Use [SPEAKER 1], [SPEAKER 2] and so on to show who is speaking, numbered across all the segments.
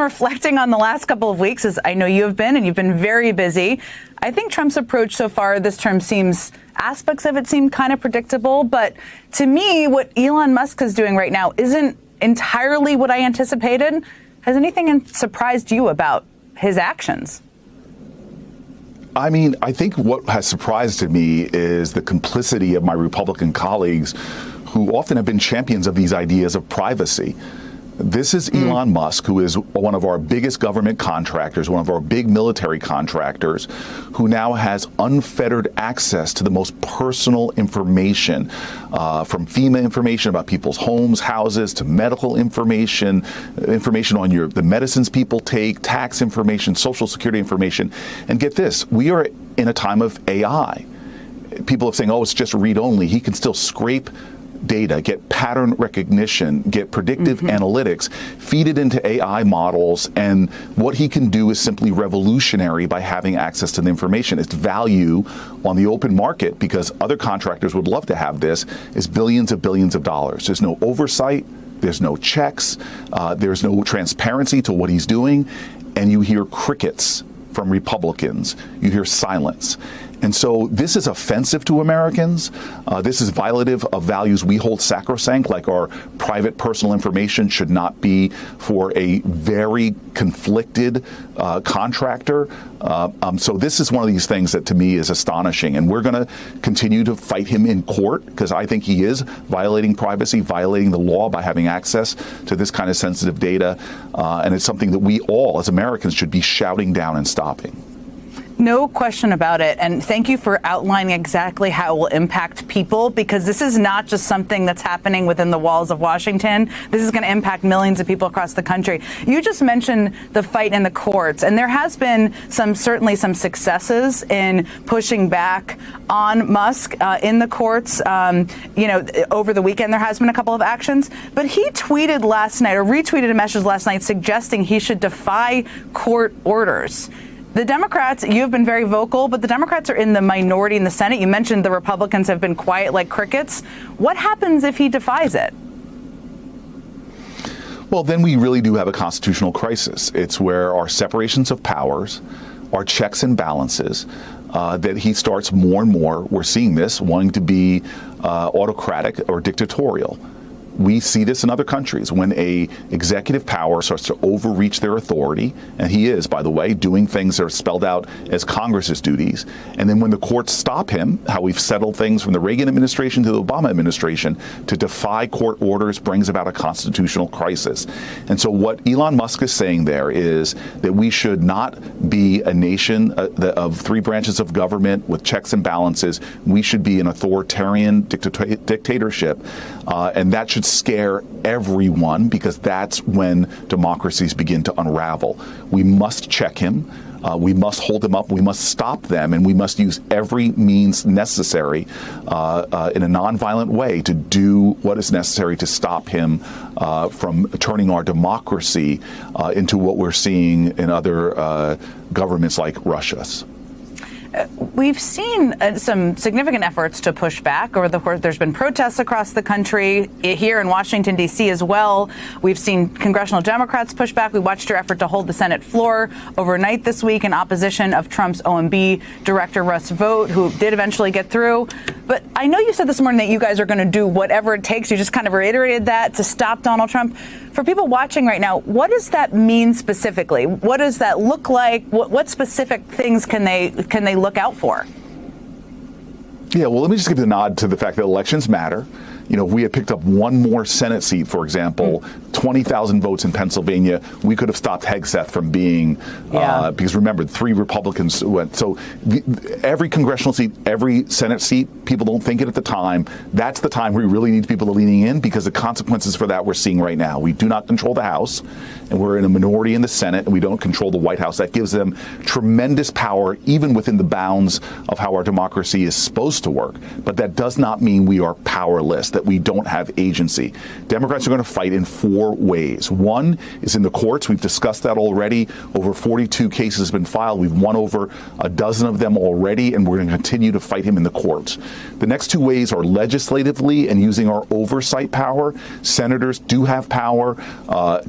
[SPEAKER 1] Reflecting on the last couple of weeks, as I know you have been, and you've been very busy, I think Trump's approach so far this term aspects of it seem kind of predictable. But to me, what Elon Musk is doing right now isn't entirely what I anticipated. Has anything surprised you about his actions?
[SPEAKER 2] I mean, I think what has surprised me is the complicity of my Republican colleagues who often have been champions of these ideas of privacy. This is Elon Musk, who is one of our biggest government contractors, one of our big military contractors, who now has unfettered access to the most personal information, from FEMA information about people's homes, houses, to medical information, information on the medicines people take, tax information, Social Security information. And get this, we are in a time of AI. People are saying, oh, it's just read only. He can still scrape data, get pattern recognition, get predictive analytics, feed it into AI models, and what he can do is simply revolutionary by having access to the information. Its value on the open market, because other contractors would love to have this, is billions of dollars. There's no oversight, there's no checks, there's no transparency to what he's doing, and you hear crickets from Republicans. You hear silence. And so this is offensive to Americans. This is violative of values we hold sacrosanct, like our private personal information should not be for a very conflicted contractor. So this is one of these things that to me is astonishing. And we're going to continue to fight him in court because I think he is violating privacy, violating the law by having access to this kind of sensitive data. And it's something that we all as Americans should be shouting down and stopping.
[SPEAKER 1] No question about it. And thank you for outlining exactly how it will impact people, because this is not just something that's happening within the walls of Washington. This is going to impact millions of people across the country. You just mentioned the fight in the courts, and there has been certainly some successes in pushing back on Musk in the courts. Over the weekend, there has been a couple of actions, but he tweeted last night or retweeted a message last night suggesting he should defy court orders. The Democrats, you have been very vocal, but the Democrats are in the minority in the Senate. You mentioned the Republicans have been quiet like crickets. What happens if he defies it?
[SPEAKER 2] Well, then we really do have a constitutional crisis. It's where our separations of powers, our checks and balances, that he starts more and more, we're seeing this, wanting to be autocratic or dictatorial. We see this in other countries when a executive power starts to overreach their authority, and he is, by the way, doing things that are spelled out as Congress's duties. And then when the courts stop him, how we've settled things from the Reagan administration to the Obama administration, to defy court orders brings about a constitutional crisis. And so what Elon Musk is saying there is that we should not be a nation of three branches of government with checks and balances. We should be an authoritarian dictatorship, and that should scare everyone, because that's when democracies begin to unravel. We must check him. We must hold him up. We must stop them, and we must use every means necessary in a nonviolent way to do what is necessary to stop him from turning our democracy into what we're seeing in other governments like Russia's.
[SPEAKER 1] We've seen some significant efforts to push back over the course. There's been protests across the country, here in Washington, D.C. as well. We've seen congressional Democrats push back. We watched your effort to hold the Senate floor overnight this week in opposition of Trump's OMB director, Russ Vought, who did eventually get through. But I know you said this morning that you guys are going to do whatever it takes. You just kind of reiterated that to stop Donald Trump. For people watching right now, what does that mean specifically? What does that look like? What specific things can they look out for?
[SPEAKER 2] Yeah, well, let me just give the nod to the fact that elections matter. You know, if we had picked up one more Senate seat, for example, 20,000 votes in Pennsylvania, we could have stopped Hegseth from being, because remember, 3 Republicans went. So every congressional seat, every Senate seat, people don't think it at the time. That's the time we really need people to leaning in, because the consequences for that we're seeing right now. We do not control the House, and we're in a minority in the Senate, and we don't control the White House. That gives them tremendous power, even within the bounds of how our democracy is supposed to work. But that does not mean we are powerless, that that we don't have agency. Democrats are going to fight in 4 ways. One is in the courts. We've discussed that already. Over 42 cases have been filed. We've won over a dozen of them already, and we're going to continue to fight him in the courts. The next 2 ways are legislatively and using our oversight power. Senators do have power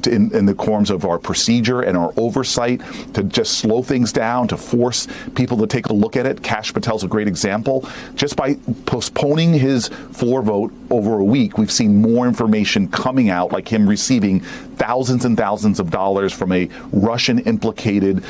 [SPEAKER 2] in the forms of our procedure and our oversight to just slow things down, to force people to take a look at it. Kash Patel's a great example. Just by postponing his floor vote over a week, we've seen more information coming out, like him receiving thousands and thousands of dollars from a Russian-implicated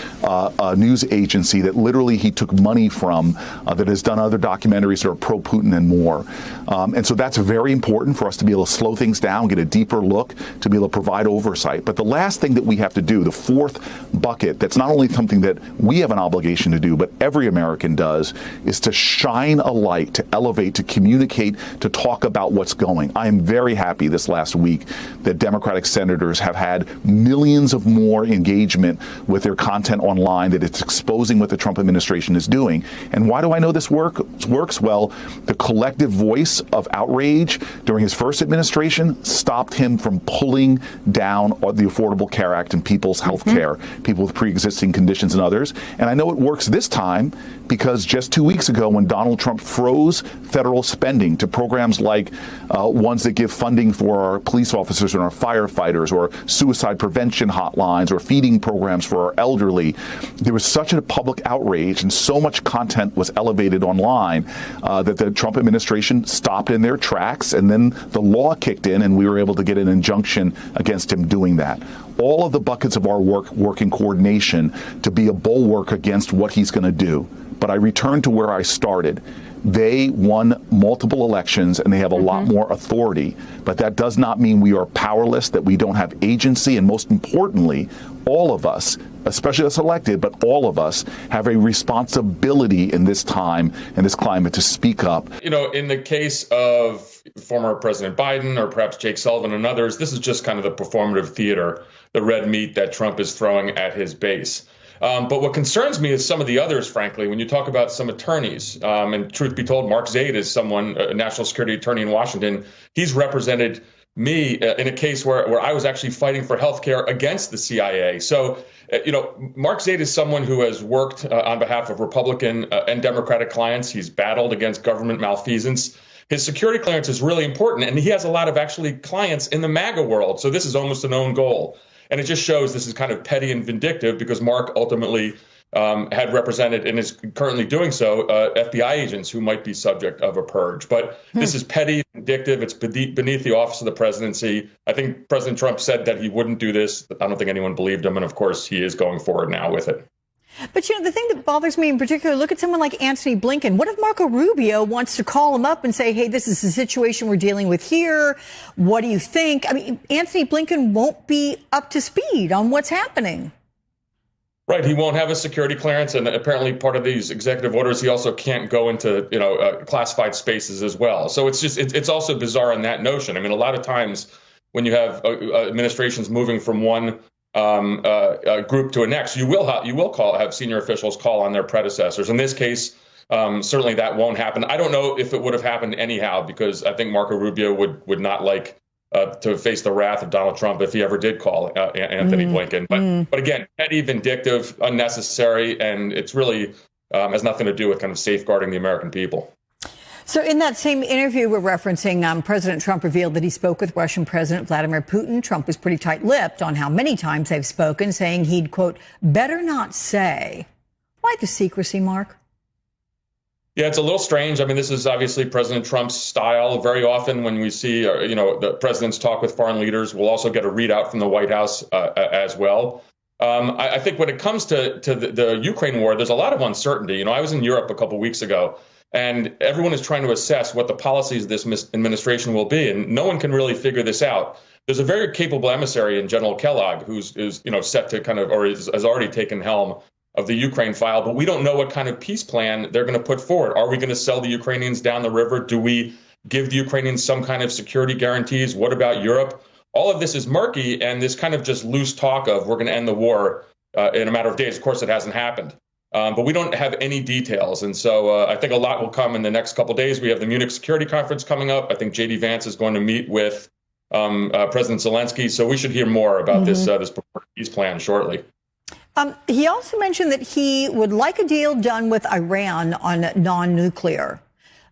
[SPEAKER 2] news agency that literally he took money from, that has done other documentaries that are pro-Putin and more. And so that's very important for us to be able to slow things down, get a deeper look, to be able to provide oversight. But the last thing that we have to do, the 4th bucket, that's not only something that we have an obligation to do, but every American does, is to shine a light, to elevate, to communicate, to talk about what's going. I am very happy this last week that Democratic senators have had millions of more engagement with their content online, that it's exposing what the Trump administration is doing. And why do I know this works? Well, the collective voice of outrage during his first administration stopped him from pulling down the Affordable Care Act and people's health care, people with pre-existing conditions and others. And I know it works this time because just 2 weeks ago, when Donald Trump froze federal spending to programs like ones that give funding for our police officers and our firefighters, or suicide prevention hotlines, or feeding programs for our elderly, there was such a public outrage and so much content was elevated online that the Trump administration stopped in their tracks, and then the law kicked in and we were able to get an injunction against him doing that. All of the buckets of our work in coordination to be a bulwark against what he's going to do. But I return to where I started. They won multiple elections and they have a lot more authority. But that does not mean we are powerless, that we don't have agency. And most importantly, all of us, especially us elected, but all of us have a responsibility in this time and this climate to speak up.
[SPEAKER 3] You know, in the case of former President Biden or perhaps Jake Sullivan and others, this is just kind of the performative theater, the red meat that Trump is throwing at his base. But what concerns me is some of the others, frankly, when you talk about some attorneys, and truth be told, Mark Zaid is someone, a national security attorney in Washington. He's represented me in a case where I was actually fighting for health care against the CIA. So, Mark Zaid is someone who has worked on behalf of Republican and Democratic clients. He's battled against government malfeasance. His security clearance is really important, and he has a lot of actually clients in the MAGA world. So this is almost an own goal. And it just shows this is kind of petty and vindictive because Mark ultimately had represented and is currently doing so FBI agents who might be subject of a purge. But this is petty, vindictive. It's beneath the office of the presidency. I think President Trump said that he wouldn't do this. I don't think anyone believed him. And of course, he is going forward now with it.
[SPEAKER 4] But, the thing that bothers me in particular, look at someone like Antony Blinken. What if Marco Rubio wants to call him up and say, hey, this is the situation we're dealing with here. What do you think? I mean, Antony Blinken won't be up to speed on what's happening.
[SPEAKER 3] Right. He won't have a security clearance. And apparently part of these executive orders, he also can't go into, classified spaces as well. So it's just it's also bizarre in that notion. I mean, a lot of times when you have administrations moving from one group to a next, you will have senior officials call on their predecessors. In this case, certainly that won't happen. I don't know if it would have happened anyhow, because I think Marco Rubio would not like to face the wrath of Donald Trump if he ever did call Antony Blinken. But again, petty, vindictive, unnecessary, and it's really has nothing to do with kind of safeguarding the American people.
[SPEAKER 4] So in that same interview we're referencing, President Trump revealed that he spoke with Russian President Vladimir Putin. Trump was pretty tight-lipped on how many times they've spoken, saying he'd, quote, better not say. Why the secrecy, Mark?
[SPEAKER 3] Yeah, it's a little strange. I mean, this is obviously President Trump's style. Very often when we see, the presidents talk with foreign leaders, we'll also get a readout from the White House as well. I think when it comes to the Ukraine war, there's a lot of uncertainty. I was in Europe a couple weeks ago, and everyone is trying to assess what the policies of this administration will be, and no one can really figure this out. There's a very capable emissary in General Kellogg who's set to has already taken helm of the Ukraine file, but we don't know what kind of peace plan they're going to put forward. Are we going to sell the Ukrainians down the river? Do we give the Ukrainians some kind of security guarantees? What about Europe? All of this is murky, and this kind of just loose talk of we're going to end the war in a matter of days. Of course, it hasn't happened. But we don't have any details. And so I think a lot will come in the next couple of days. We have the Munich Security Conference coming up. I think J.D. Vance is going to meet with President Zelensky. So we should hear more about this peace plan shortly.
[SPEAKER 4] He also mentioned that he would like a deal done with Iran on non-nuclear,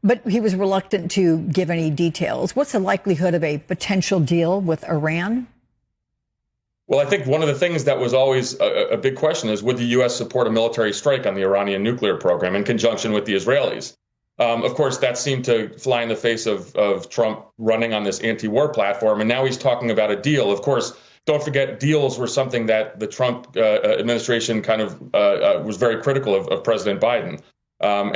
[SPEAKER 4] but he was reluctant to give any details. What's the likelihood of a potential deal with Iran?
[SPEAKER 3] Well, I think one of the things that was always a big question is, would the U.S. support a military strike on the Iranian nuclear program in conjunction with the Israelis? Of course, that seemed to fly in the face of Trump running on this anti-war platform. And now he's talking about a deal. Of course, don't forget, deals were something that the Trump administration kind of was very critical of President Biden. How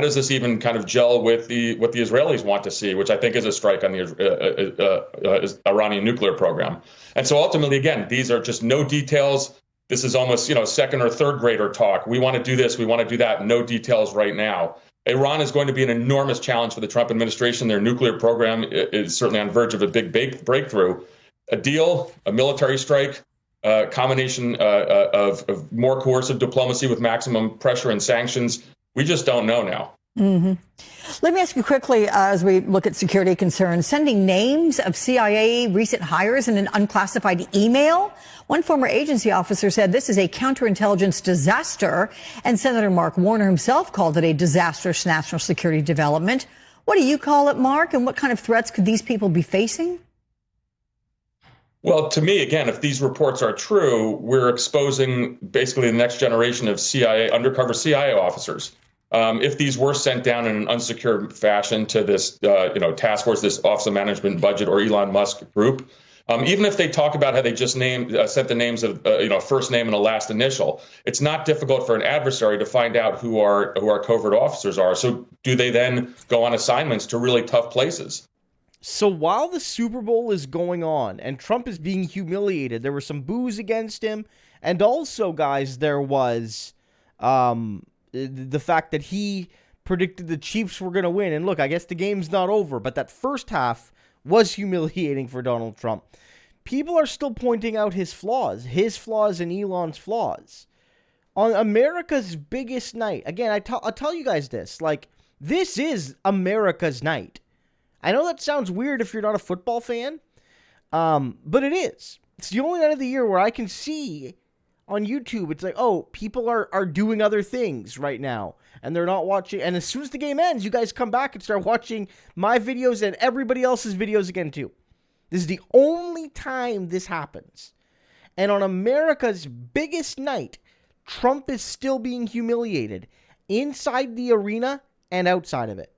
[SPEAKER 3] does this even kind of gel with what the Israelis want to see, which I think is a strike on the Iranian nuclear program? And so ultimately, again, these are just no details. This is almost, second or third grader talk. We want to do this. We want to do that. No details right now. Iran is going to be an enormous challenge for the Trump administration. Their nuclear program is certainly on the verge of a big breakthrough. A deal, a military strike, a combination of more coercive diplomacy with maximum pressure and sanctions. We just don't know now.
[SPEAKER 4] Mm-hmm. Let me ask you quickly, as we look at security concerns, sending names of CIA recent hires in an unclassified email. One former agency officer said this is a counterintelligence disaster, and Senator Mark Warner himself called it a disastrous national security development. What do you call it, Mark, and what kind of threats could these people be facing?
[SPEAKER 3] Well, to me, again, if these reports are true, we're exposing basically the next generation of undercover CIA officers. If these were sent down in an unsecured fashion to this, task force, this Office of Management and Budget or Elon Musk group, even if they talk about how they just sent the names of, first name and a last initial, it's not difficult for an adversary to find out who our covert officers are. So do they then go on assignments to really tough places?
[SPEAKER 5] So while the Super Bowl is going on and Trump is being humiliated, there were some boos against him. And also, guys, there was the fact that he predicted the Chiefs were going to win. And look, I guess the game's not over, but that first half was humiliating for Donald Trump. People are still pointing out his flaws and Elon's flaws. On America's biggest night, again, I'll tell you guys this, this is America's night. I know that sounds weird if you're not a football fan, but it is. It's the only night of the year where I can see on YouTube, it's like, oh, people are doing other things right now, and they're not watching. And as soon as the game ends, you guys come back and start watching my videos and everybody else's videos again, too. This is the only time this happens. And on America's biggest night, Trump is still being humiliated inside the arena and outside of it.